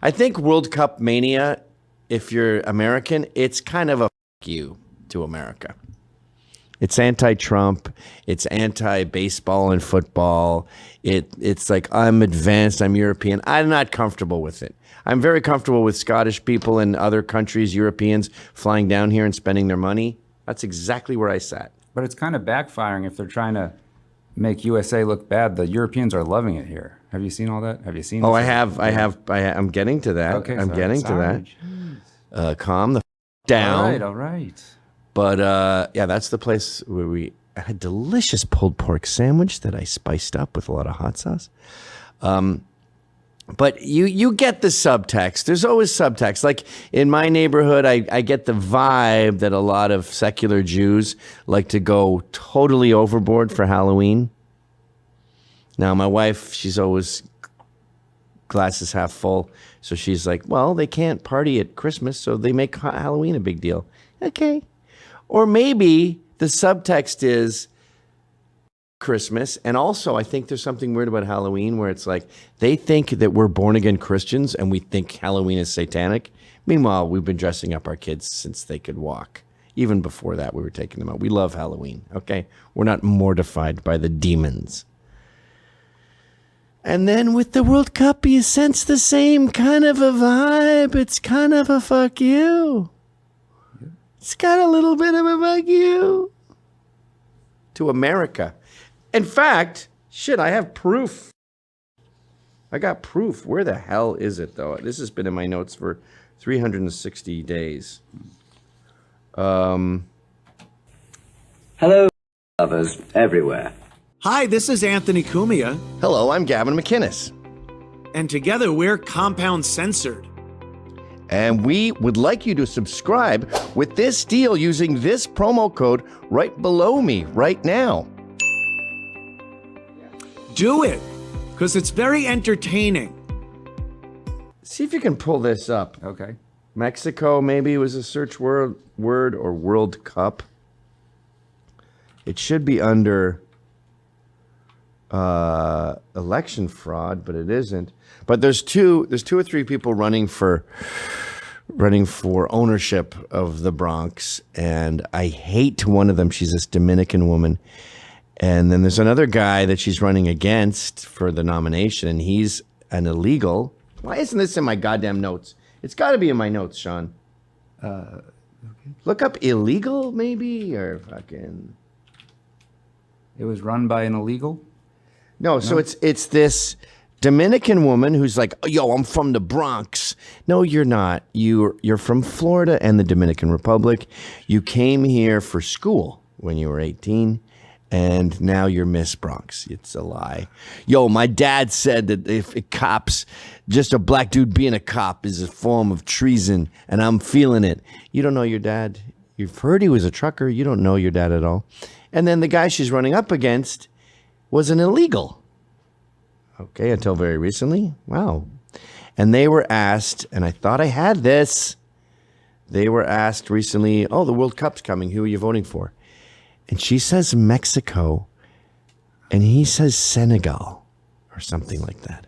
I think World Cup mania, if you're American, it's kind of a fuck you to America. It's anti-Trump. It's anti-baseball and football. It's like, I'm advanced, I'm European. I'm not comfortable with it. I'm very comfortable with Scottish people and other countries, Europeans, flying down here and spending their money. That's exactly where I sat. But it's kind of backfiring if they're trying to make USA look bad. The Europeans are loving it here. Have you seen all that? Have you seen? Oh, I'm getting to that. Okay, I'm getting to that. Calm the down. All right. But yeah, that's the place where I had delicious pulled pork sandwich that I spiced up with a lot of hot sauce. But you get the subtext. There's always subtext. Like in my neighborhood, I get the vibe that a lot of secular Jews like to go totally overboard for Halloween. Now, my wife, she's always glasses half full. So she's like, well, they can't party at Christmas, so they make Halloween a big deal. Okay. Or maybe the subtext is Christmas. And also, I think there's something weird about Halloween where it's like they think that we're born-again Christians and we think Halloween is satanic. Meanwhile, we've been dressing up our kids since they could walk. Even before that, we were taking them out. We love Halloween, okay? We're not mortified by the demons. And then with the World Cup, you sense the same kind of a vibe. It's kind of a fuck you. It's got a little bit of a fuck you to America. In fact, shit, I have proof. I got proof. Where the hell is it, though? This has been in my notes for 360 days. Hello, lovers everywhere. Hi, this is Anthony Cumia. Hello, I'm Gavin McInnes. And together we're Compound Censored. And we would like you to subscribe with this deal using this promo code right below me right now. Do it, because it's very entertaining. See if you can pull this up. Okay. Mexico maybe was a search word or World Cup. It should be under election fraud, but it isn't. But there's two or three people running for ownership of the Bronx, and I hate one of them. She's this Dominican woman. And then there's another guy that she's running against for the nomination, and he's an illegal. Why isn't this in my goddamn notes? It's got to be in my notes, Sean. Okay. Look up illegal, maybe, or fucking. It was run by an illegal? No, so it's this Dominican woman who's like, yo, I'm from the Bronx. No, you're not. You're from Florida and the Dominican Republic. You came here for school when you were 18. And now you're Miss Bronx. It's a lie. Yo, my dad said that if cops, just a black dude being a cop is a form of treason, and I'm feeling it. You don't know your dad. You've heard he was a trucker. You don't know your dad at all. And then the guy she's running up against was an illegal. Okay, until very recently. Wow. And they were asked, and I thought I had this. They were asked recently, oh, the World Cup's coming. Who are you voting for? And she says Mexico, and he says Senegal, or something like that.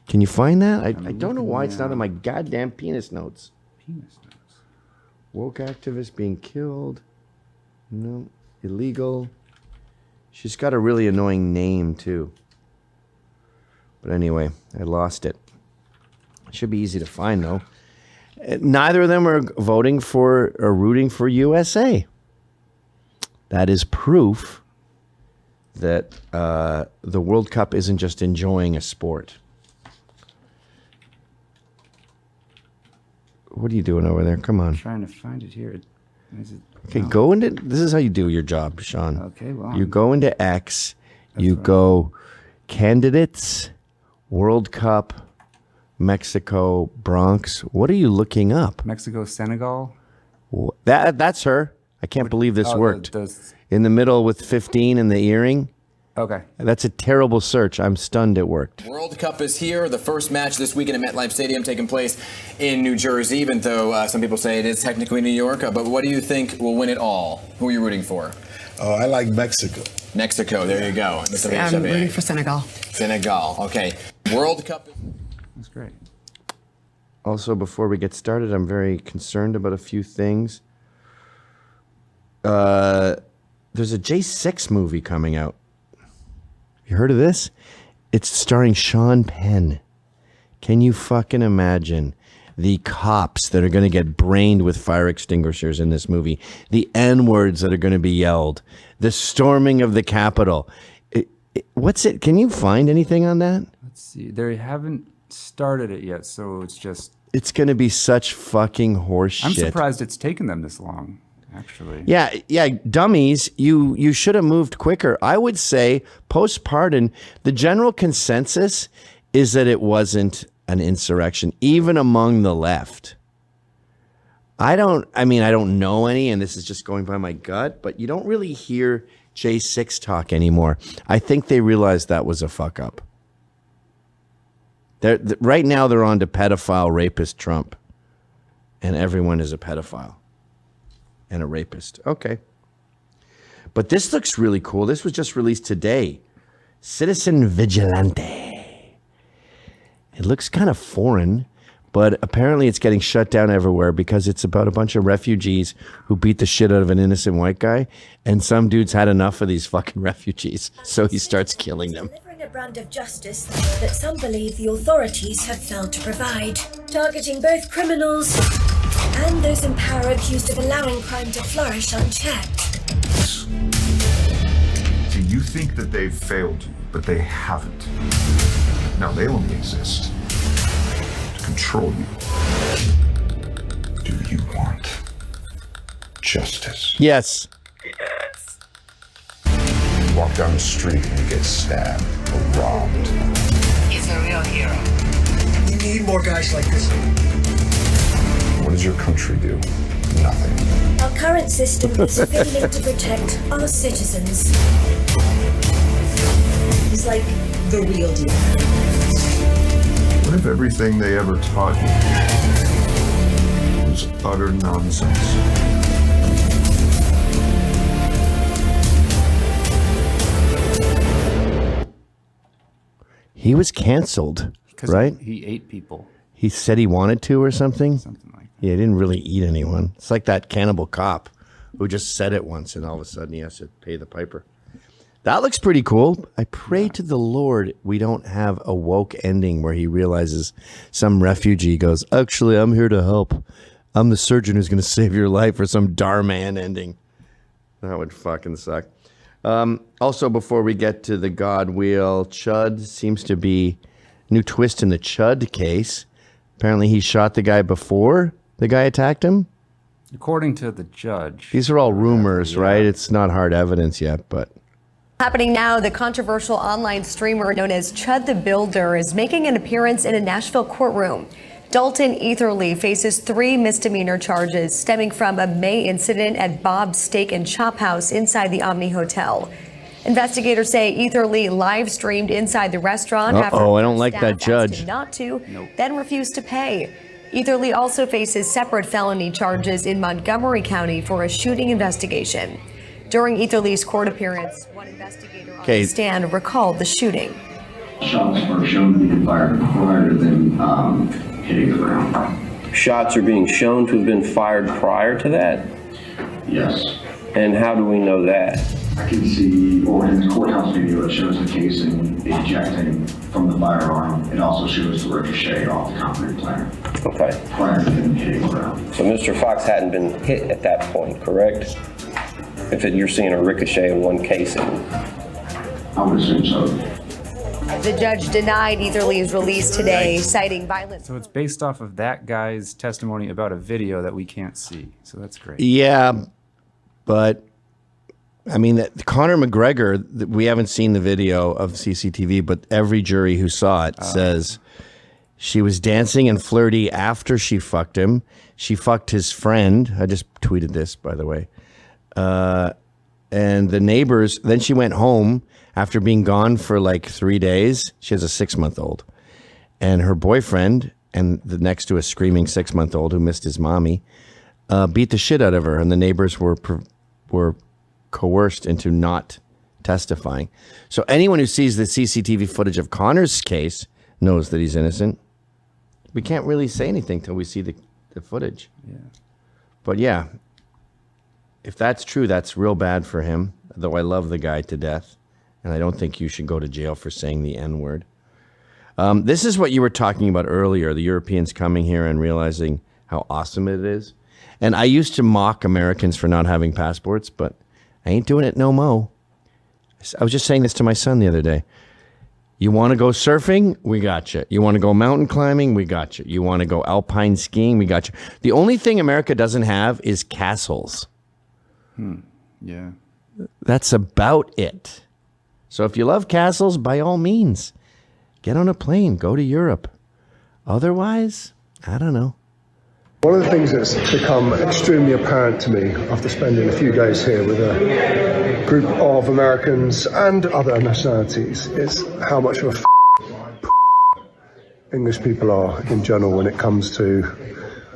Can you find that? I don't know why it's not in my goddamn penis notes. Penis notes. Woke activist being killed. No. Illegal. She's got a really annoying name, too. But anyway, I lost it. It should be easy to find, though. Neither of them are voting for or rooting for USA. That is proof that the World Cup isn't just enjoying a sport. What are you doing over there? Come on. I'm trying to find it here. Okay, go into... This is how you do your job, Sean. Okay, well... You go into X. You go candidates, World Cup, Mexico, Bronx. What are you looking up? Mexico, Senegal? That's her. I can't believe this worked. In the middle with 15 and the earring. Okay. That's a terrible search. I'm stunned it worked. World Cup is here. The first match this weekend at MetLife Stadium taking place in New Jersey, even though some people say it is technically New York. But what do you think will win it all? Who are you rooting for? Oh, I like Mexico. Mexico, there you go. I'm rooting for Senegal. Senegal, okay. World Cup. That's great. Also, before we get started, I'm very concerned about a few things. There's a J6 movie coming out. You heard of this? It's starring Sean Penn. Can you fucking imagine the cops that are going to get brained with fire extinguishers in this movie? The N-words that are going to be yelled. The storming of the Capitol. What's it? Can you find anything on that? Let's see. They haven't started it yet, so it's just... It's going to be such fucking horse I'm shit. surprised it's taken them this long, actually. Yeah, dummies, you should have moved quicker. I would say, post-pardon, the general consensus is that it wasn't an insurrection, even among the left. I don't know any, and this is just going by my gut, but you don't really hear J6 talk anymore. I think they realized that was a fuck up. Right now they're on to pedophile rapist Trump, and everyone is a pedophile and a rapist. Okay. But this looks really cool. This was just released today. Citizen Vigilante. It looks kind of foreign, but apparently it's getting shut down everywhere because it's about a bunch of refugees who beat the shit out of an innocent white guy, and some dude's had enough of these fucking refugees, so he starts killing them. Delivering a brand of justice that some believe the authorities have failed to provide, targeting both criminals and those in power accused of allowing crime to flourish unchecked. So you think that they've failed you, but they haven't. Now they only exist to control you. Do you want justice? Yes. Walk down the street and you get stabbed or robbed. He's a real hero. We need more guys like this. What does your country do? Nothing. Our current system is failing to protect our citizens. He's like the real deal. What if everything they ever taught you was utter nonsense? He was canceled, right? He ate people. He said he wanted to or something? Something like that. Yeah, he didn't really eat anyone. It's like that cannibal cop who just said it once and all of a sudden he has to pay the piper. That looks pretty cool. I pray to the Lord we don't have a woke ending where he realizes some refugee goes, actually, I'm here to help. I'm the surgeon who's going to save your life, or some Darman ending. That would fucking suck. Also, before we get to the God Wheel, Chud seems to be new twist in the Chud case. Apparently he shot the guy before the guy attacked him. According to the judge. These are all rumors, right? It's not hard evidence yet, but... Happening now, the controversial online streamer known as Chud the Builder is making an appearance in a Nashville courtroom. Dalton Etherly faces 3 misdemeanor charges stemming from a May incident at Bob's Steak and Chop House inside the Omni Hotel. Investigators say Etherly live streamed inside the restaurant after I don't like staff that asked judge. him not to, then refused to pay. Etherly also faces separate felony charges in Montgomery County for a shooting investigation. During Etherly's court appearance, one investigator on the stand recalled the shooting. Shots were shown to be fired prior to them hitting the ground. Shots are being shown to have been fired prior to that? Yes. And how do we know that? I can see, or in the courthouse video, it shows the casing ejecting from the firearm. It also shows the ricochet off the concrete planter. Okay. Prior to them hitting the ground. So Mr. Fox hadn't been hit at that point, correct? If you're seeing a ricochet in one casing. I would assume so. The judge denied Etherly's release today, citing violence. So it's based off of that guy's testimony about a video that we can't see. So that's great. Yeah, but I mean, Conor McGregor, we haven't seen the video of CCTV, but every jury who saw it says she was dancing and flirty after she fucked him. She fucked his friend. I just tweeted this, by the way. And the neighbors, then she went home after being gone for like 3 days. She has a 6-month-old. And her boyfriend, and the next to a screaming 6-month-old who missed his mommy, beat the shit out of her. And the neighbors were coerced into not testifying. So anyone who sees the CCTV footage of Conor's case knows that he's innocent. we can't really say anything till we see the footage. Yeah. But yeah, if that's true, that's real bad for him, though I love the guy to death. And I don't think you should go to jail for saying the N-word. This is what you were talking about earlier, the Europeans coming here and realizing how awesome it is. And I used to mock Americans for not having passports, but I ain't doing it no mo. I was just saying this to my son the other day. You want to go surfing? We got you. You want to go mountain climbing? We got you. You want to go alpine skiing? We got you. The only thing America doesn't have is castles. Yeah. That's about it. So if you love castles, by all means, get on a plane, go to Europe. Otherwise, I don't know. One of the things that's become extremely apparent to me after spending a few days here with a group of Americans and other nationalities is how much of a English people are in general when it comes to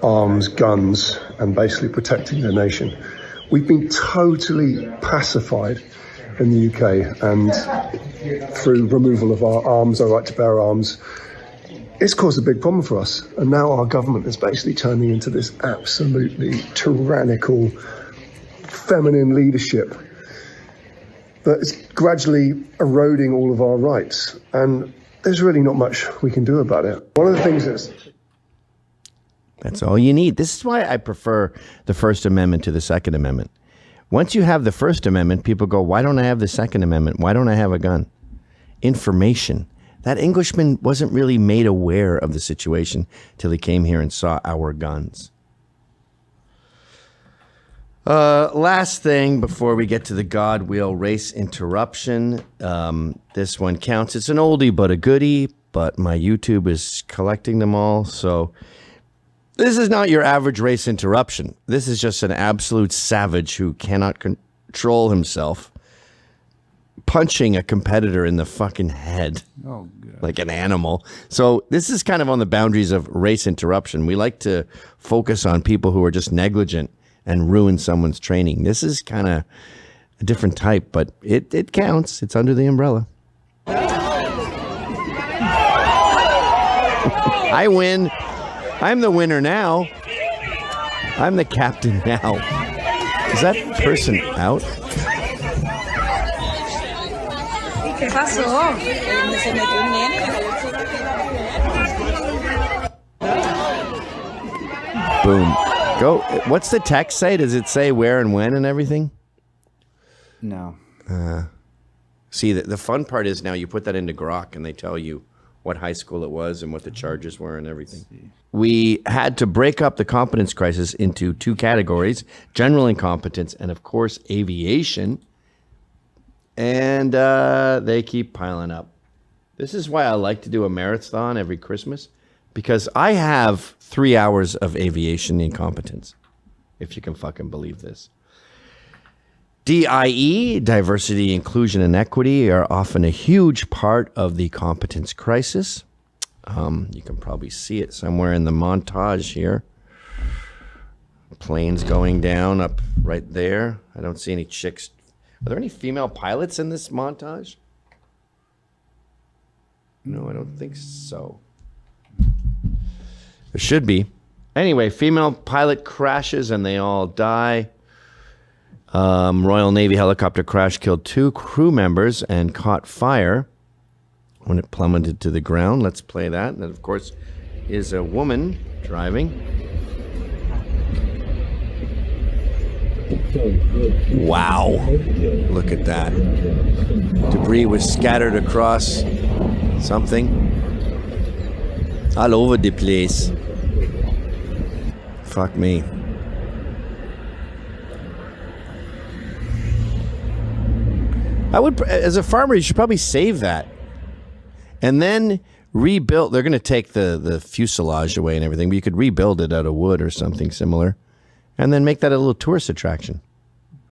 arms, guns, and basically protecting their nation. We've been totally pacified in the UK, and through removal of our arms, our right to bear arms, it's caused a big problem for us. And now our government is basically turning into this absolutely tyrannical, feminine leadership that is gradually eroding all of our rights. And there's really not much we can do about it. One of the things that's all you need. This is why I prefer the First Amendment to the Second Amendment. Once you have the First Amendment, people go, why don't I have the Second Amendment? Why don't I have a gun? Information. That Englishman wasn't really made aware of the situation till he came here and saw our guns. Last thing before we get to the God Wheel race interruption. This one counts. It's an oldie but a goodie, but my YouTube is collecting them all. So this is not your average race interruption. This is just an absolute savage who cannot control himself, punching a competitor in the fucking head. Oh, God. Like an animal. So this is kind of on the boundaries of race interruption. We like to focus on people who are just negligent and ruin someone's training. This is kind of a different type, but it counts. It's under the umbrella. I win. I'm the winner now. I'm the captain now. Is that person out? ¿Qué pasó? Se metió un nene. Boom. Go. What's the text say? Does it say where and when and everything? No. See, the fun part is now you put that into Grok and they tell you what high school it was and what the charges were and everything. We had to break up the competence crisis into two categories, general incompetence and, of course, aviation. And they keep piling up. This is why I like to do a marathon every Christmas, because I have 3 hours of aviation incompetence, if you can fucking believe this. DIE, diversity, inclusion, and equity, are often a huge part of the competence crisis. You can probably see it somewhere in the montage here. Planes going down up right there. I don't see any chicks. Are there any female pilots in this montage? No, I don't think so. There should be. Anyway, female pilot crashes and they all die. Royal Navy helicopter crash killed 2 crew members and caught fire when it plummeted to the ground. Let's play that. And that, of course, is a woman driving. Wow. Look at that. Debris was scattered across something all over the place. Fuck me. I would, as a farmer, you should probably save that and then rebuild. They're going to take the fuselage away and everything, but you could rebuild it out of wood or something similar and then make that a little tourist attraction.